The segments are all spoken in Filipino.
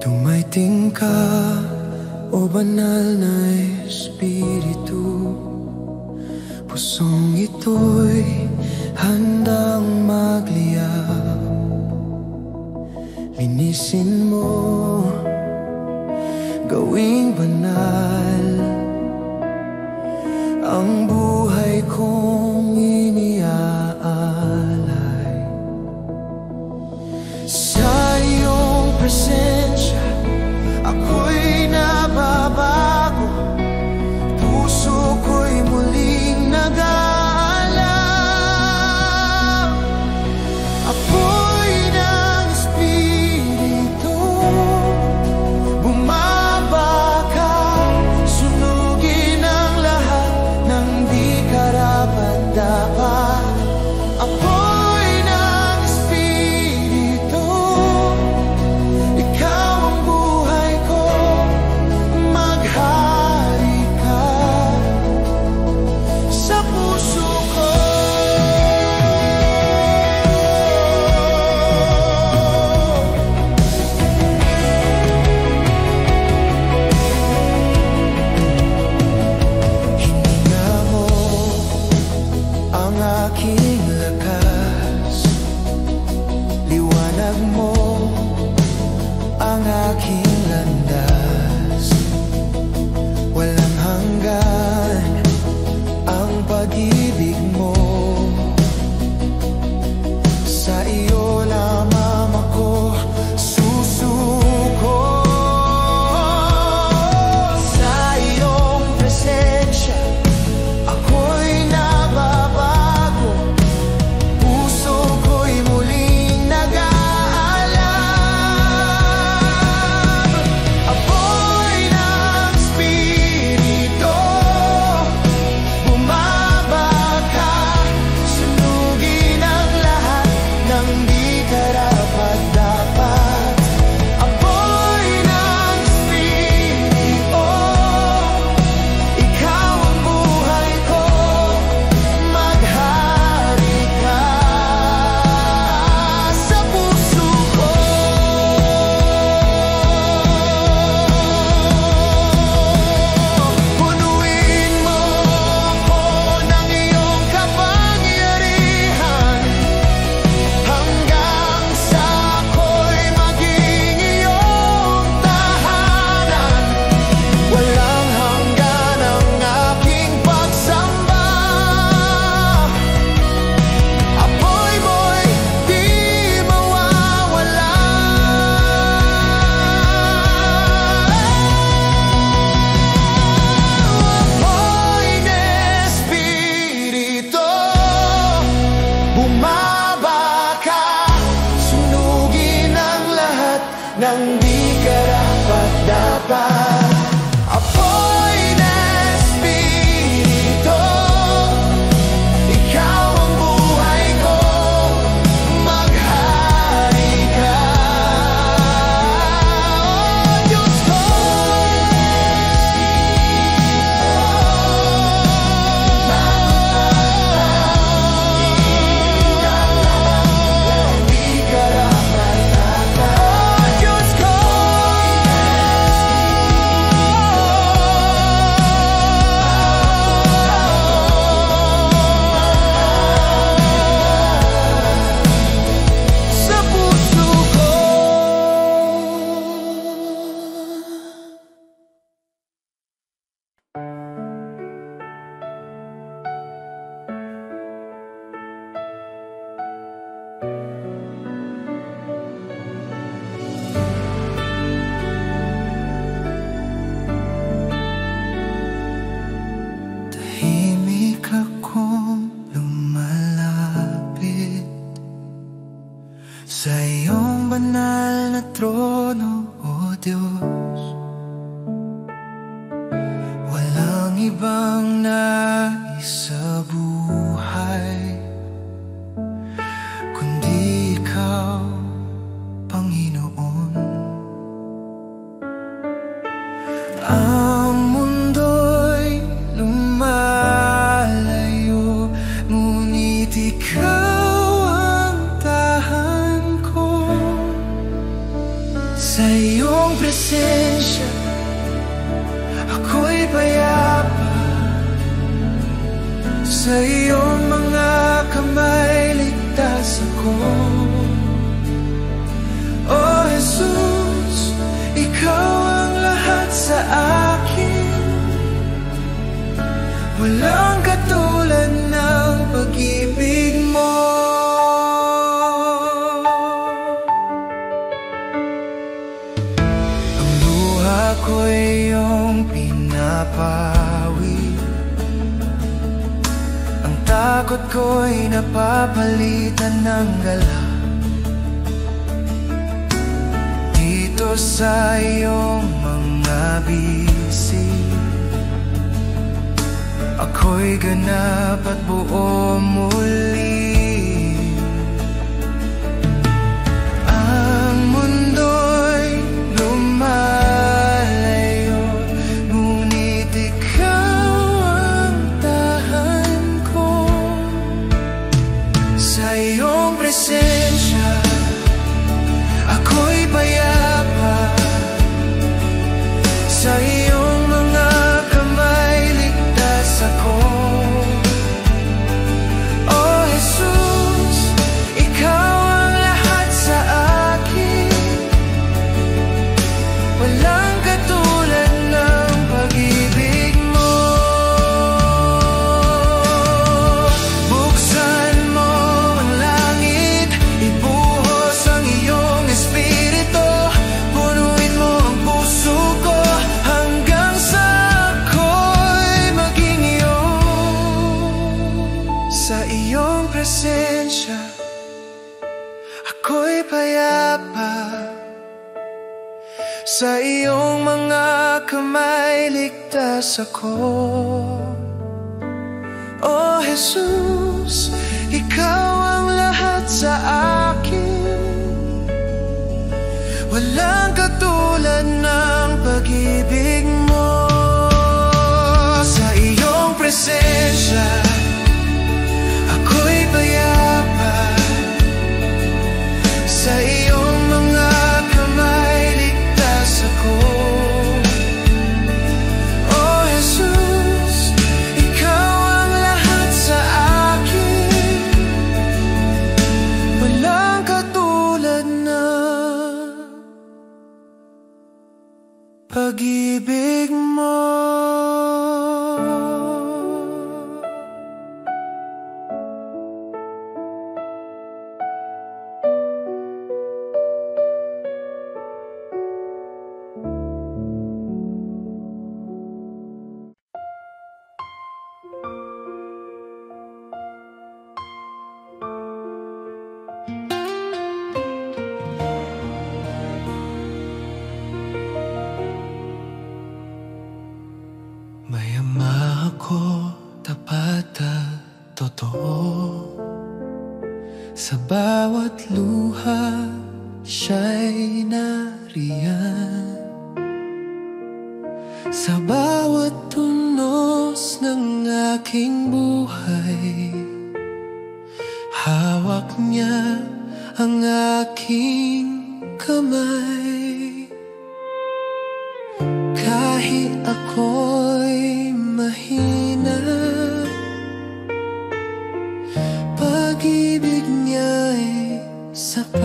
Dumaiting ka, o banal na Espiritu. Pusong ito'y handang magliyab. Linisin mo, gawing banal ang buhay kong iniaalay. Sa iyong presensya ako'y nababago, puso ko'y muling nag-aalab. Apoy ng Espiritu, bumaba ka, sunugin ang lahat ng di karapat-dapat. Apoy ng Espiritu, ikaw ang buhay ko, maghari ka sa puso ko. Hininga mo ang aking lakas, liwanag mo ang aking landas. Walang hanggan ang pag-ibig mo, sa iyo lamang ako susuko. Sa iyong presensya ako'y nababago, puso ko'y muling nag-aalab. Apoy ng Espiritu, bumaba ka, sunugin ang lahat ng di karapat-dapat. Apoy ng Espiritu, ikaw ang buhay ko, maghari ka sa puso ko. Punuin mo ako ng iyong kapangyarihan, hanggang sa ako'y maging iyong tahanan. Walang hanggan ang aking pagsamba, apoy mo'y di mawawala. Apoy ng Espiritu, bumaba ka, sunugin ang lahat ng di karapat-dapat. Apoy ng Espiritu, ikaw ang buhay ko, maghari ka. Oh, Diyos ko, di karapat-dapat. Oh, Diyos ko, sa puso ko. Tahimik akong lumalapit sa iyong banal na trono, O Diyos. Walang ibang nais sa buhay kundi ikaw, Panginoon. Ang mundo'y lumalayo, ngunit ikaw ang tahan ko. Sa Sa iyong presensya ako'y payapa. Sa iyong mga kamay ligtas ako. Oh Jesus, ikaw ang lahat sa akin. Walang katulad ng pag-ibig mo. Ang luha ko'y iyong pinapawi. Ang takot ko'y napapalitan ng gala. Dito sa iyong mga bisig ako'y ganap at buo muli. Ang mundo'y lumalayo, ngunit ikaw ang tahan ko. Sa iyong presensya ako'y payapa. Sa iyong mga kamay ligtas ako. Oh Jesus, ikaw ang lahat sa akin. Walang katulad ng pag-ibig mo. Buksan mo ang langit, ibuhos ang iyong espiritu. Punuin mo ang puso ko hanggang sa ako'y maging iyo. Sa iyong presensya ako'y payapa. Sa iyong mga kamay ligtas ako. Oh Jesus, ikaw ang lahat sa akin. Walang katulad ng pag-ibig mo. Sa iyong presensya ako'y payapa. Sa iyong mga kamay ligtas ako. Oh Jesus, ikaw ang lahat sa akin. Walang katulad ng pag-ibig mo. May ama ako, tapat at totoo. Sa bawat luha siya'y nariyan. Sa bawat tunos ng aking buhay, hawak niya ang aking kamay. Kahit ako'y mahina, pag-ibig niya'y sapat.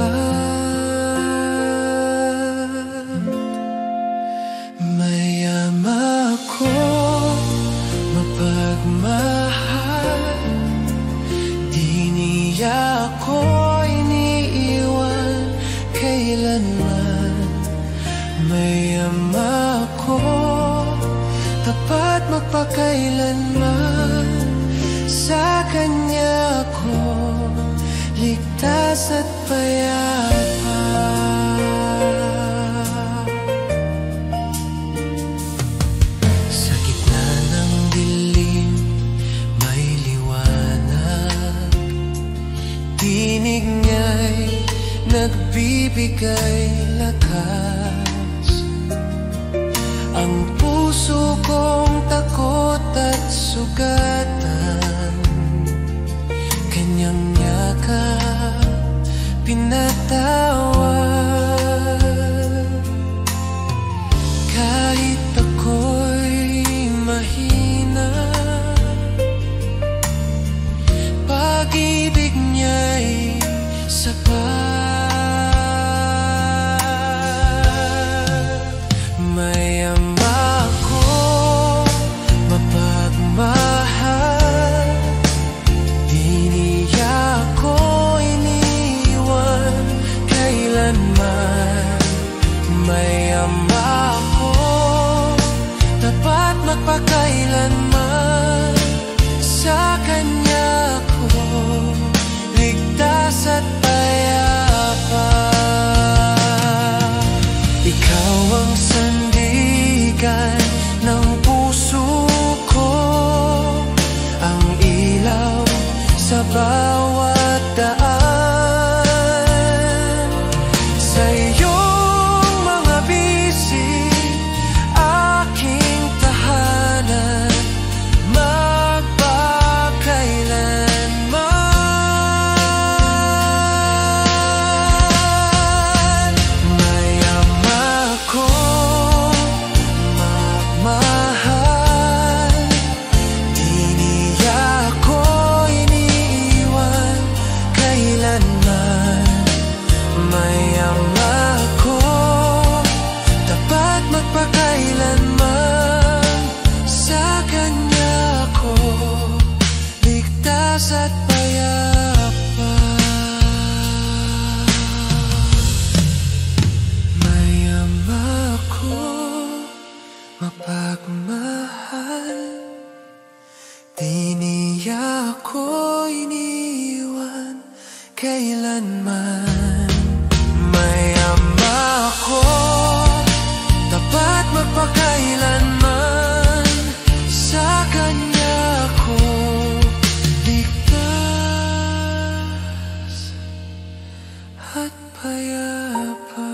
May ama ako, mapagmahal. Di niya ako iniiwan kailanman. May ama ako, tapat magpakailanman. Sa kanya ako ligtas at payapa. Sa gitna ng dilim may liwanag. Tinig niya'y nagbibigay lakas. Ang puso kong takot at sugatan, kanyang yakap pinataw magpakailanman. Sa Kanya ko ligtas at payapa. Ikaw ang sandigan ng puso ko, ang ilaw sa bawat daan. Sa iyong mga bisig, aking tahanan, magpakailanman. Mayam ako, magmahal, di niya ako iniiwan kailanman. Mayam ako, tapat magpakailanman. Sa Kanya ko ligtas at payapa. Mayam ako, mapagmahal, di niya ako iniwan kailanman. Mayam ako, tapat magpakailanman. Sa Kanya ko ligtas at payapa.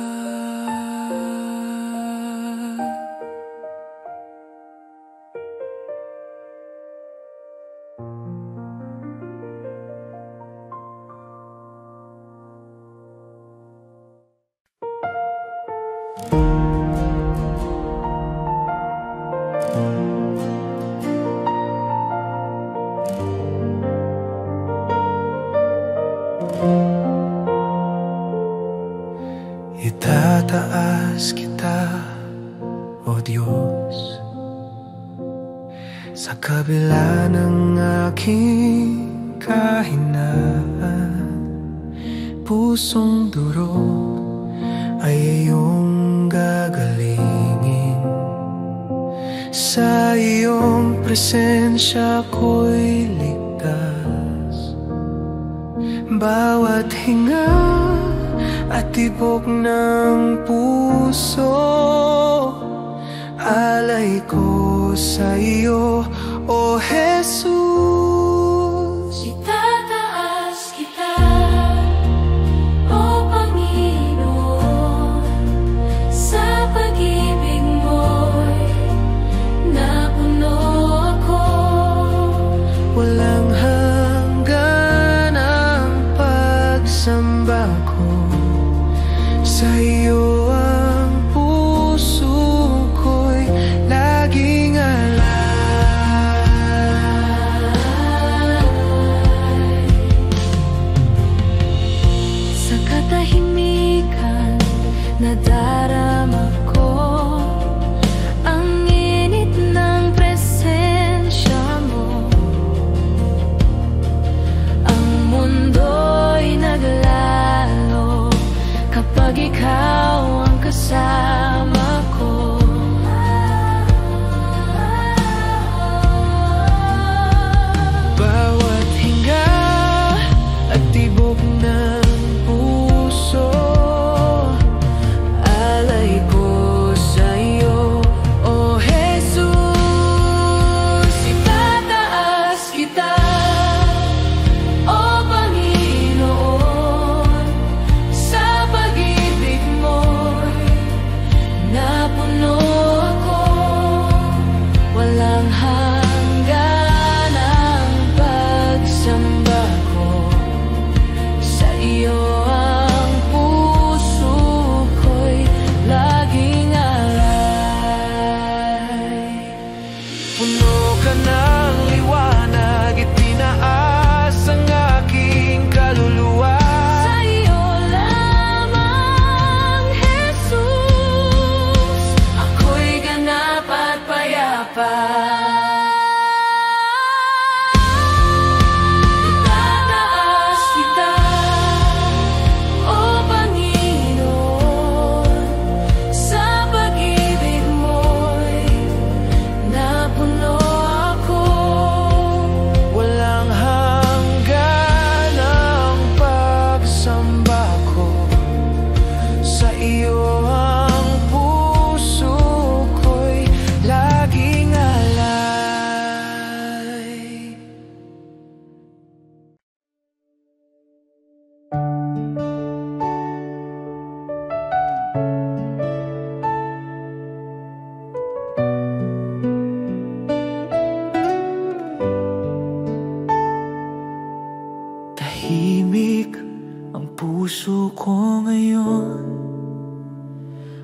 Itataas kita, O Diyos, sa kabila ng aking kahinaan. Pusong durog ay iyong gagalingin. Sa iyong presensya ko'y ligtas. Bawat hinga at tibok ng puso, alay ko sa iyo, O Jesus. Itataas kita, O Panginoon, sa pag-ibig mo'y napuno ako. Walang hanggan ang pagsamba ko, sa iyo ang puso ko'y laging alay. Sa katahimikan nadarama ko ang init ng presensya mo. Ang mundo'y naglalo kapag ikaw ang kasama ko. Bawat hinga at tibok ng puso, alay ko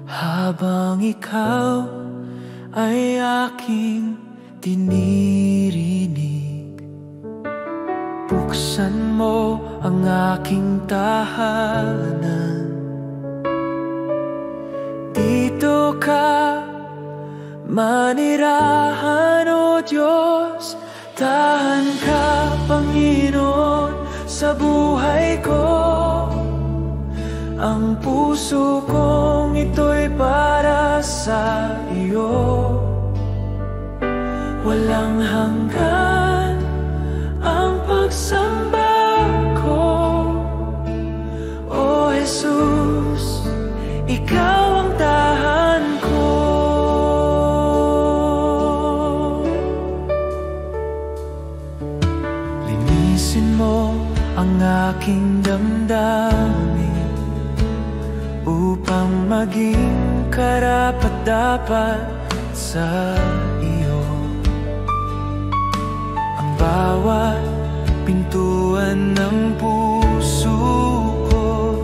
Habang ikaw ay aking tinirinig, buksan mo ang aking tahanan. Dito ka manirahan, O Diyos. Tahan ka, Panginoon, sa buhay ko. Ang puso kong ito'y para sa iyo. Walang hanggan ang pagsamba ko. O Jesus, ikaw ang tahan ko. Linisin mo ang aking damdamin upang maging karapat-dapat sa iyo. Ang bawat pintuan ng puso ko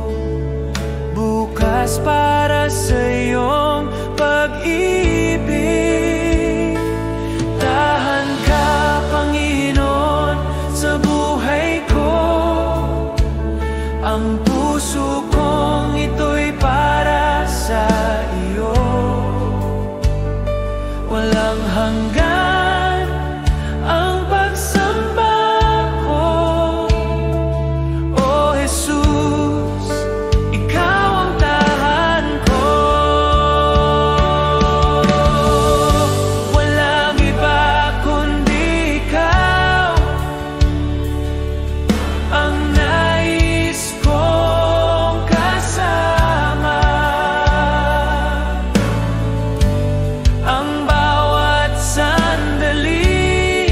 bukas para sa iyong pag-ibig. Tahan ka, Panginoon, sa buhay ko. Ang puso kong ito'y para sa iyo. Walang hanggan ang pagsamba ko. O Jesus, ikaw ang tahan ko. Walang iba kundi ikaw ang nais kong kasama. Ang bawat sandali,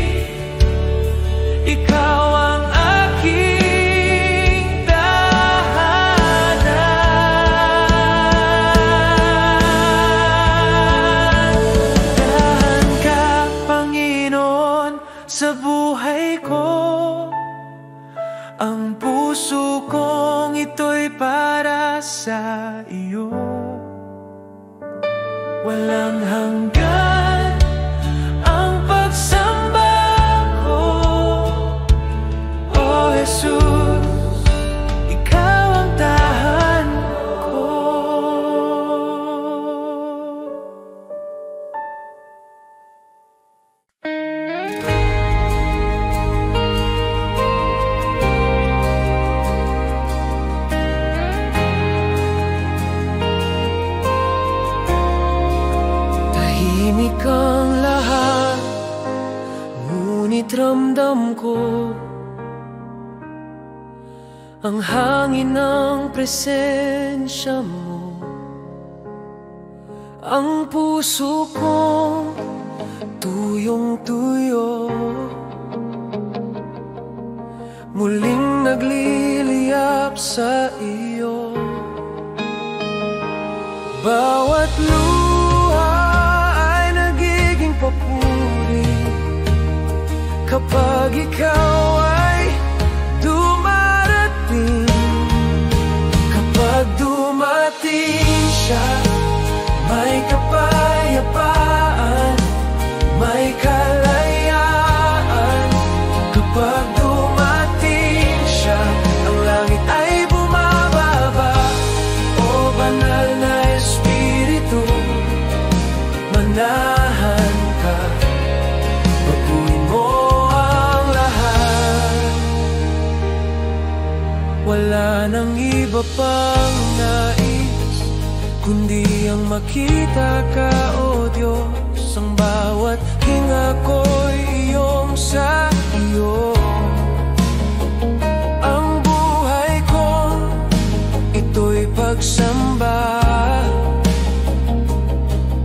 ikaw ang aking tahanan. Tahan ka, Panginoon, sa buhay ko. Ang puso kong ito'y para sa iyo. Walang hanggan ang pagsamba ko. O Jesus, ikaw ang tahan ko. Tahimik ang lahat, ngunit ramdam ko ang hangin ng presensya mo. Ang puso kong tuyong-tuyo, muling nagliliyap sa iyo. Bawat luha ay nagiging papuri kapag ikaw ay dumarating. Kapag dumating siya, may kapayapaan, may kalayaan. Kapag dumating siya, ang langit ay bumababa. O banal na Espiritu, manahan ka, baguhin mo ang lahat. Wala nang iba pang nais kundi ang makita ka, O Diyos. Ang bawat hinga ko'y iyong sa iyo. Ang buhay ko, ito'y pagsamba.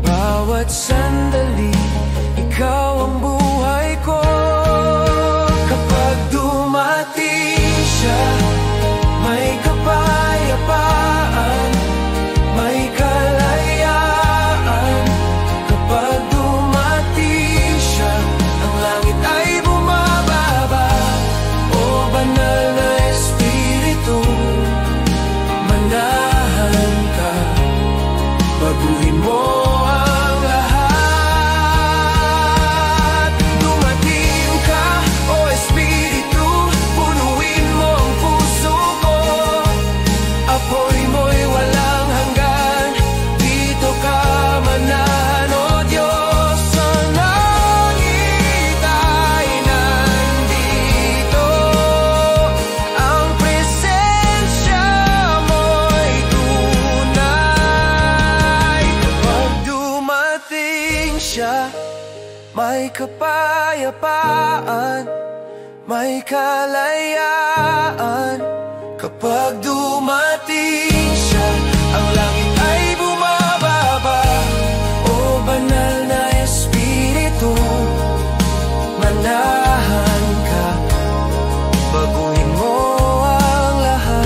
Bawat sandali, ikaw ang buhay ko. Kapag dumating siya, may kapayapaan, may kalayaan. Kapag dumating siya, ang langit ay bumababa. O banal na Espiritu, manahan ka, baguhin mo ang lahat. Dumating ka, o Espiritu, punuin mo ang puso ko. Apoy mo'y walang hanggan, dito ka manahan, o Diyos. Sa langit ay nandito, ang presensya mo'y tunay. Kapag dumating siya, may kapayapaan, may kalayaan. Kapag dumating siya, ang langit ay bumababa. O banal na Espiritu, manahan ka, baguhin mo ang lahat.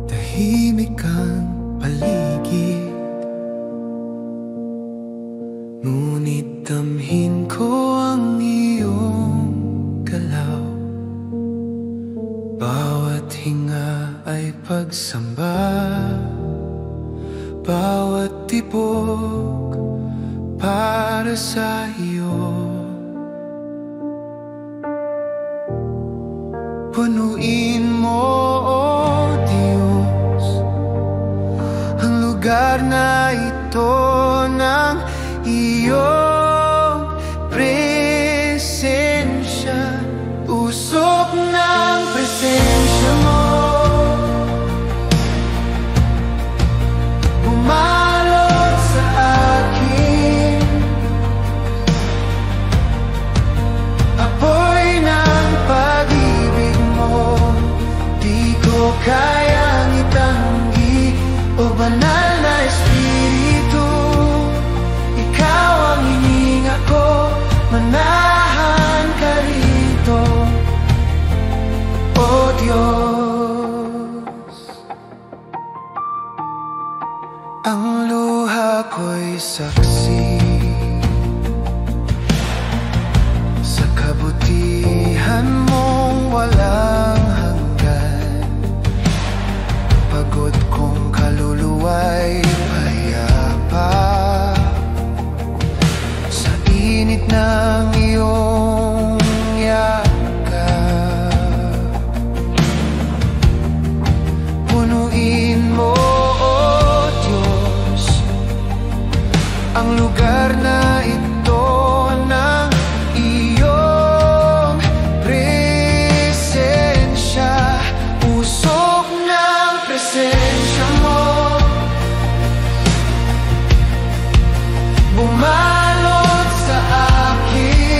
Tahimik ang paligid, ngunit damhin ko ang iyong galaw. Bawat hinga ay pagsamba, bawat tibok para sa iyo. Punuin mo, o Diyos, ang lugar na ito ng iyong presensya. Usok ng presensya mo, bumalot sa akin. Apoy ng pag-ibig mo, di ko kayang itanggi. O banal na Espiritu, ikaw ang hininga ko, manahan ka rito, o Diyos. Ang luha ko'y saksi sa kabutihan mong walang hanggan. Pagod kong kaluluwa'y payapa sa init ng iyong yakap. Punuin mo, o Diyos, ang lugar na ito ng iyong presensya. Usok ng presensya mo, bumalot sa akin.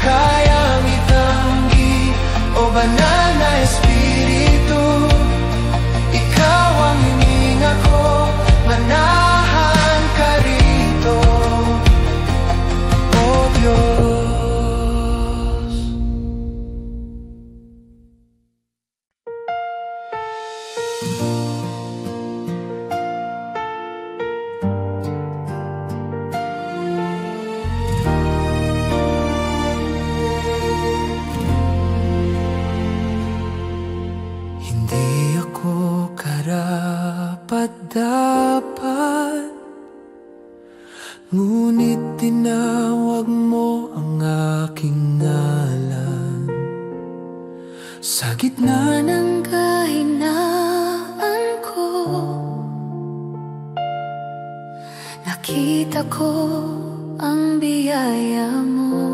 kayang itanggi, o banal na Espiritu. Ikaw ang hininga ko, manahan ka rito, o Diyos. Dapat, ngunit tinawag mo ang aking ngalan. Sa gitna ng kahinaan ko, nakita ko ang biyaya mo.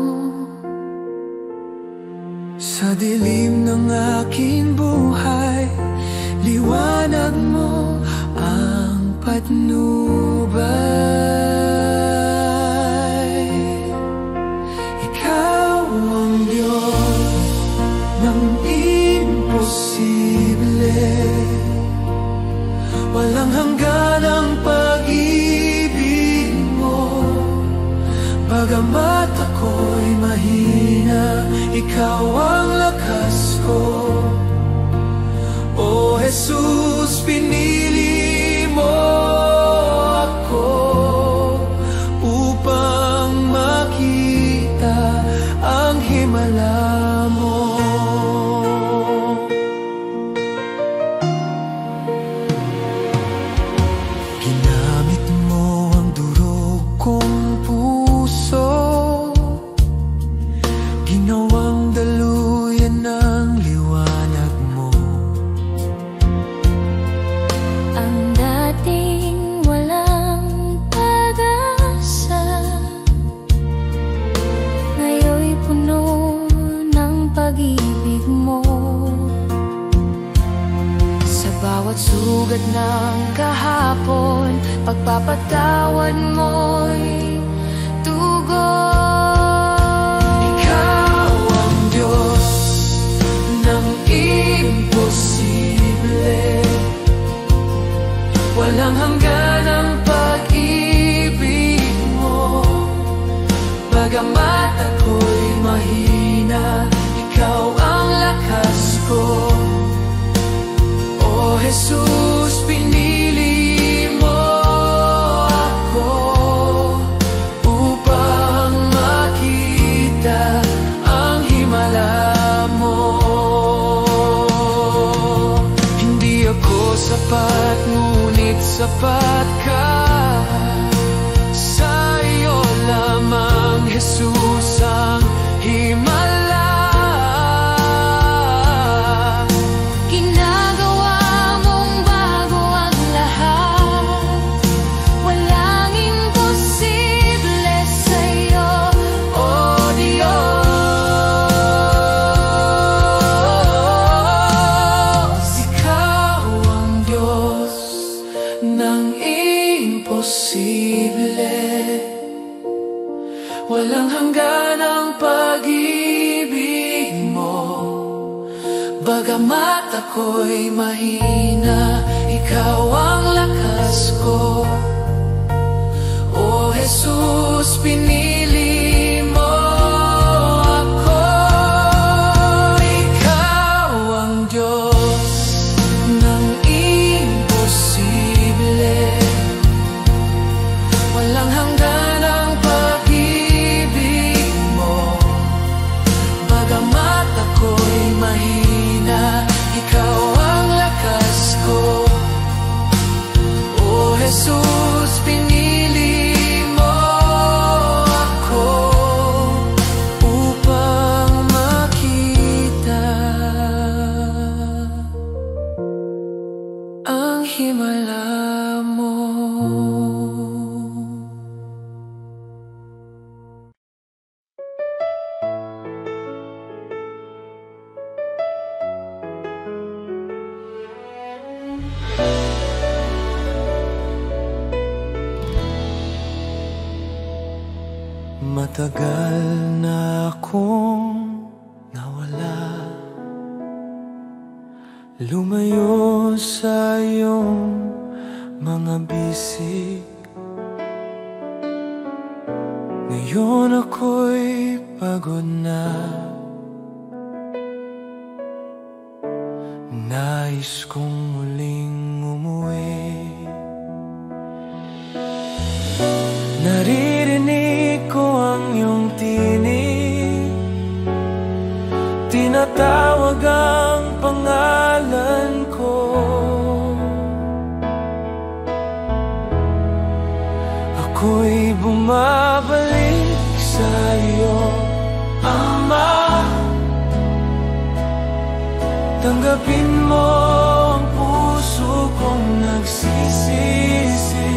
Sa dilim ng aking buhay, liwanag mo ang patnubay. Ikaw ang Diyos ng imposible, walang hanggan ang pag-ibig mo. Bagamat ako'y mahina, ikaw ang lakas ko. O Jesus, pinili mo ako upang makita ang himala mo. Ginamit mo ang durog kong puso, ginawang daluyan ng liwanag mo. Ang dating walang pag-asa, ngayon'y puno ng pag-ibig mo. Sa bawat sugat ng kahapon, pagpapatawad mo'y tugon. Ikaw ang Diyos ng imposible, walang hanggan ang pag-ibig mo. Bagamat ako'y mahina, ikaw ang lakas ko. O Jesus, pinili mo ako upang makita ang himala mo. Hindi ako sapat, ngunit sapat ka. Sa iyo lamang, Jesus, ang himala. Ginagawa mong bago ang lahat, walang imposible sa iyo, o Diyos. Ikaw ang Diyos ng imposible, walang hanggan ang pag-ibig mo. Bagamat ako'y mahina, ikaw ang lakas ko. O Jesus, pinili mo ako. Ikaw ang Diyos ng imposible, walang hanggan ang pag-ibig mo. Bagamat ako'y mahina, ikaw ang lakas ko. O Jesus, pinili mo ako upang makita ang himala mo. Matagal na akong lumayo sa iyong mga bisig. Ngayon ako'y pagod na, nais kong muling umuwi. Naririnig ko ang iyong tinig, tinatawag ang pangalan ko. Ako'y bumabalik sa iyo, Ama. Tanggapin mo ang puso kong nagsisisi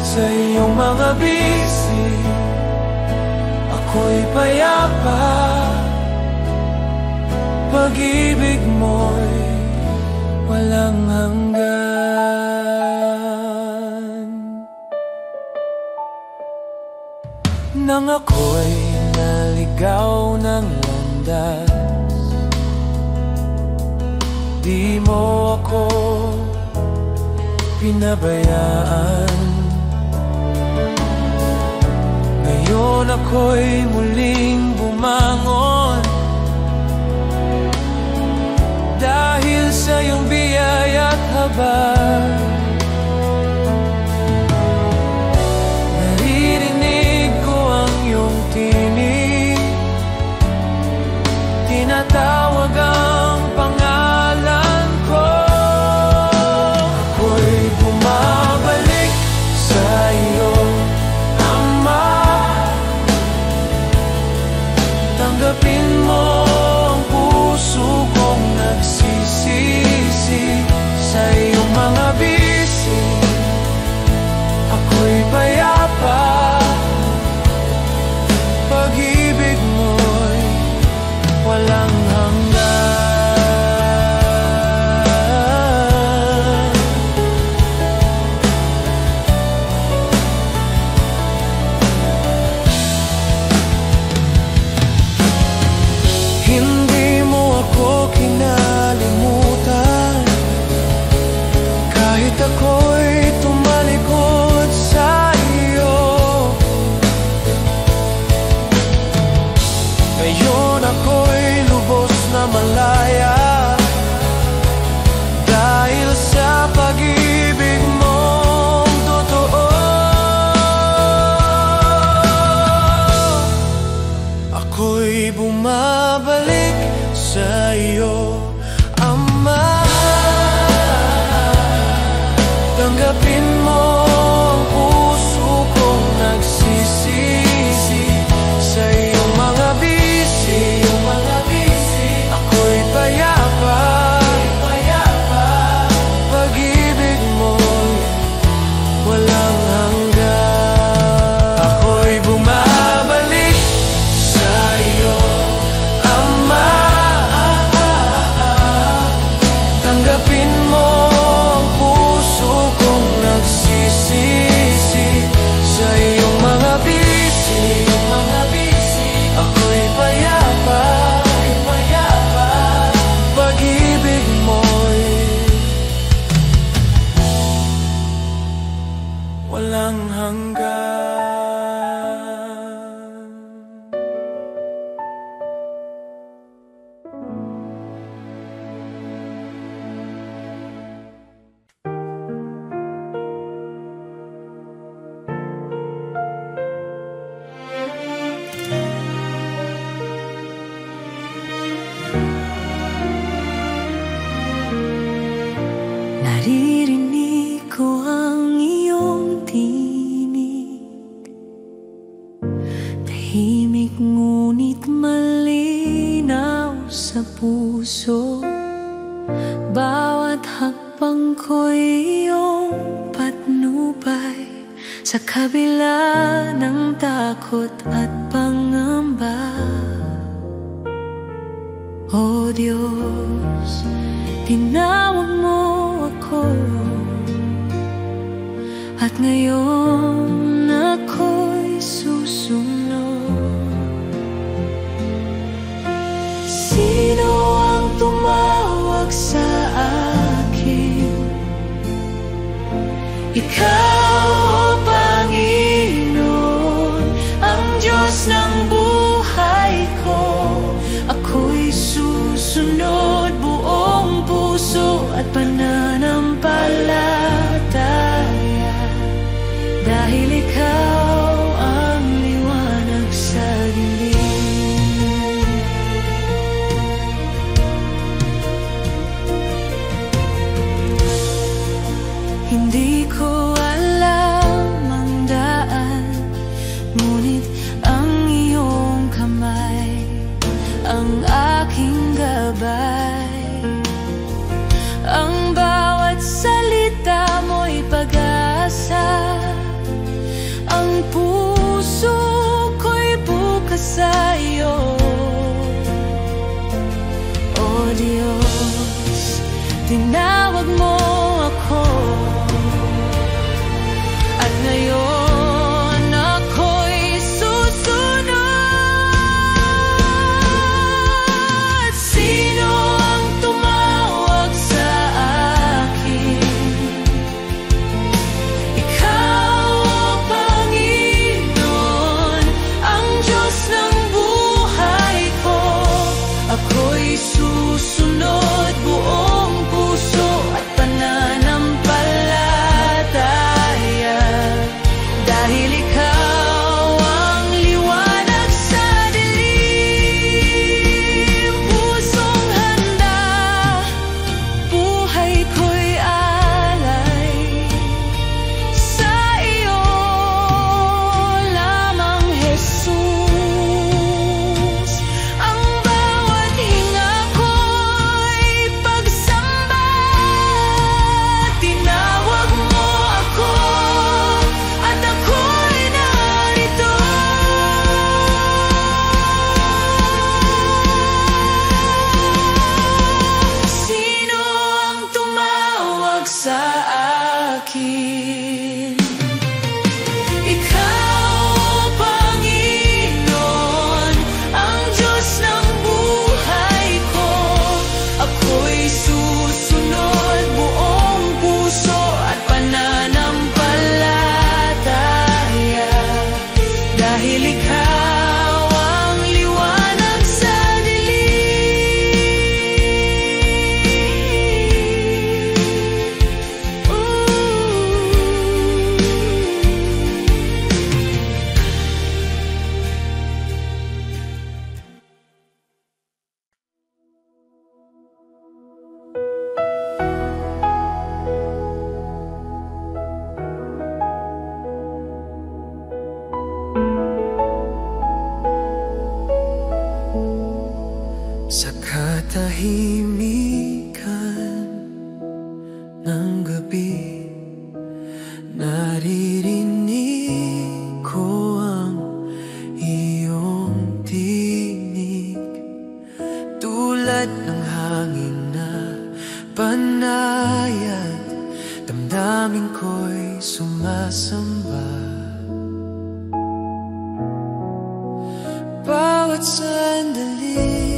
sa iyong mga bisi. Ako'y payapa, pag-ibig mo'y walang hanggan. Nang ako'y naligaw ng landas, di mo ako pinabayaan. Ngayon ako'y muling bumangon dahil sa iyong biyaya at habag. Naririnig ko ang iyong tinig, tinatawag ang pangalan ko. Ako'y bumabalik sa iyo, Ama. Tanggapin mo ang puso kong nagsisisi sa iyong mga bisi. Ako'y payapa, pag-ibig mo'y walang hanggan. Hindi mo ako kinalimutan, kahit ako'y tumalikod sa iyo. Ngayon ako'y lubos na malaya dahil sa pag-ibig mong totoo. Ako'y bumabalik sa iyo, Ama. Tanggapin mo ang puso kong nagsisisi sa iyong mga bisi. Ako'y payapa, pag-ibig mo'y walang hanggan. Ako'y bumabalik sa iyo, Ama. Tanggapin mo ang puso kong nagsisisi sa iyong mga bisi. Ako'y payapa, pag-ibig mo'y walang hanggan. Naririnig ko ang iyong tinig, tahimik ngunit malinaw sa puso. Bawat hakbang ko'y iyong patnubay, sa kabila ng takot at pangamba. O Diyos, tinawag mo ako, at ngayon ako'y susunod. Sino ang tumawag sa akin? Ikaw, O Panginoon, ang Diyos ng buhay ko. Ako'y susunod buong puso at pananampalataya, dahil ikaw ang liwanag sa dilim. Hindi ko alam ang daan, ngunit ang iyong kamay ang aking gabay. Ang bawat salita mo'y pag-asa, ang puso ko'y bukas sa iyo. O Diyos, tinawag mo ako, at ngayon ako'y susunod. Sino ang tumawag sa akin? Ikaw, O Panginoon, ang Diyos ng buhay ko. Ako'y susunod buong puso at pananampalataya, dahil ikaw ang liwanag sa dilim. Pusong handa, buhay ko'y alay sa iyo lamang, Jesus. Ang bawat hinga ko'y pagsamba, tinawag mo ako at ako'y narito. Sino ang tumawag sa akin? Ikaw, O Panginoon, ang Diyos ng buhay ko. Ako'y susunod buong puso at pananampalataya, dahil ikaw ang liwanag sa dilim. Sa katahimikan ng gabi, naririnig ko ang iyong tinig, tulad ng hangin na panayad. Damdamin ko'y sumasamba, bawat sandali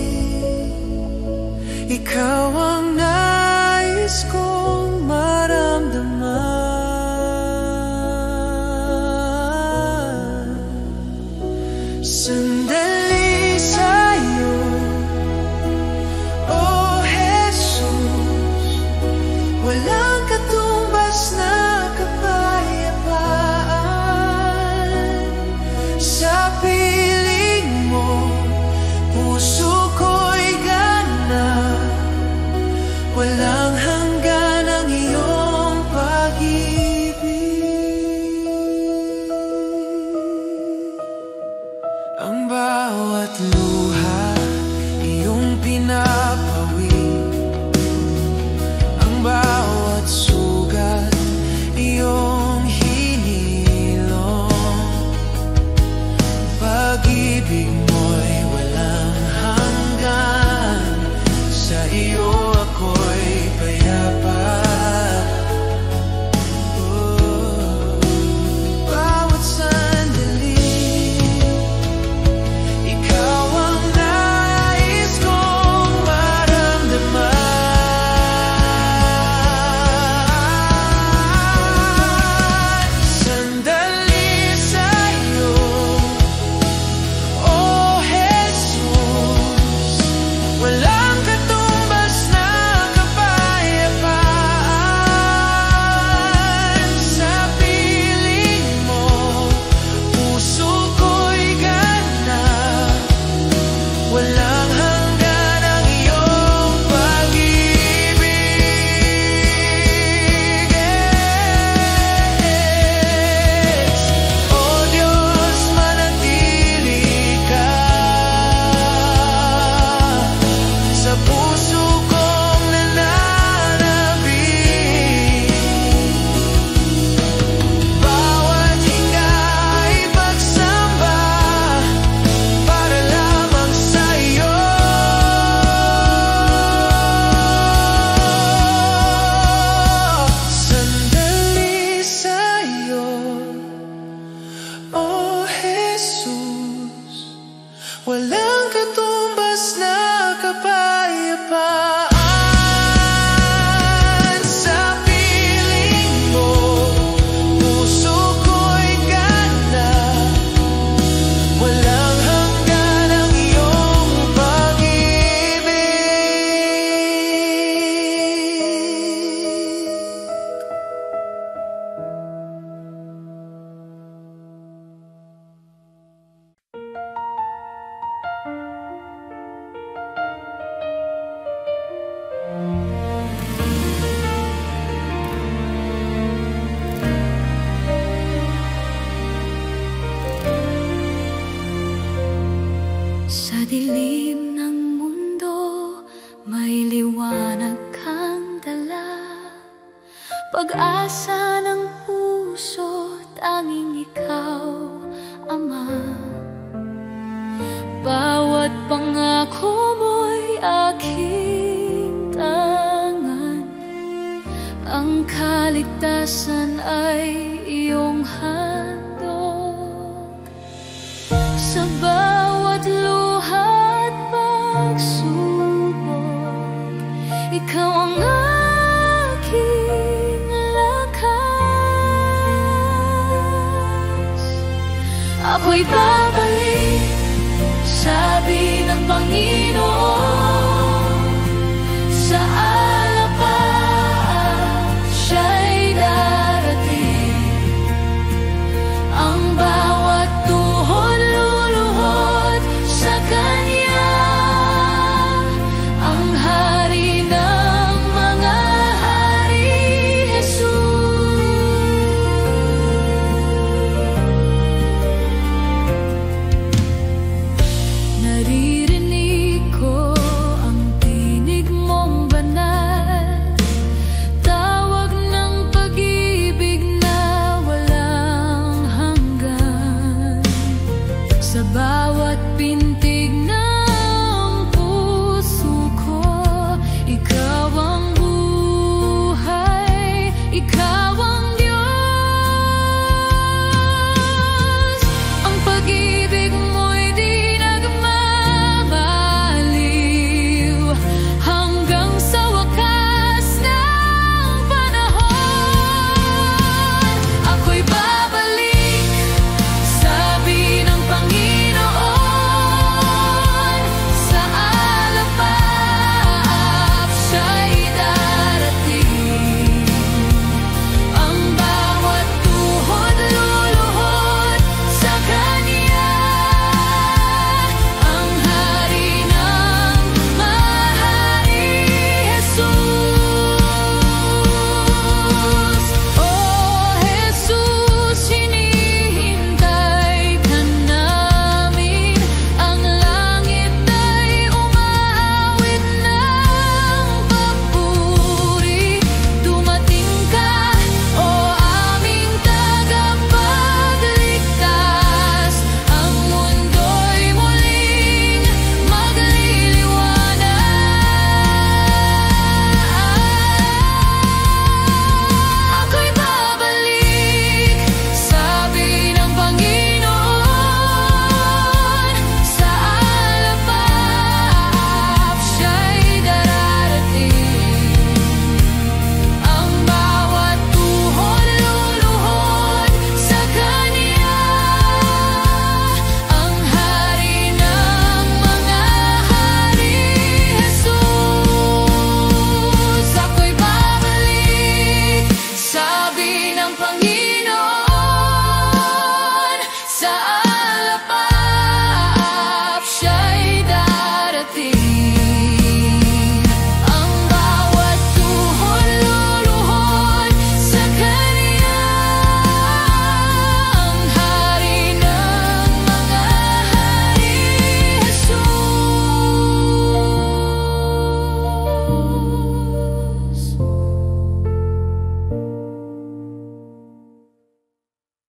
ikaw ang nais kong maramdaman. Sandali sa'yo, O Jesus, walang katumbas na kapayapaan. dilim ng mundo, may liwanag kang dala. Pag-asa ng puso, tanging ikaw, Ama. Bawat pangako mo'y aking tangan, ang kaligtasan ay iyong handog. Sa bawat luha at pagsubok, ikaw ang aking lakas. Ako'y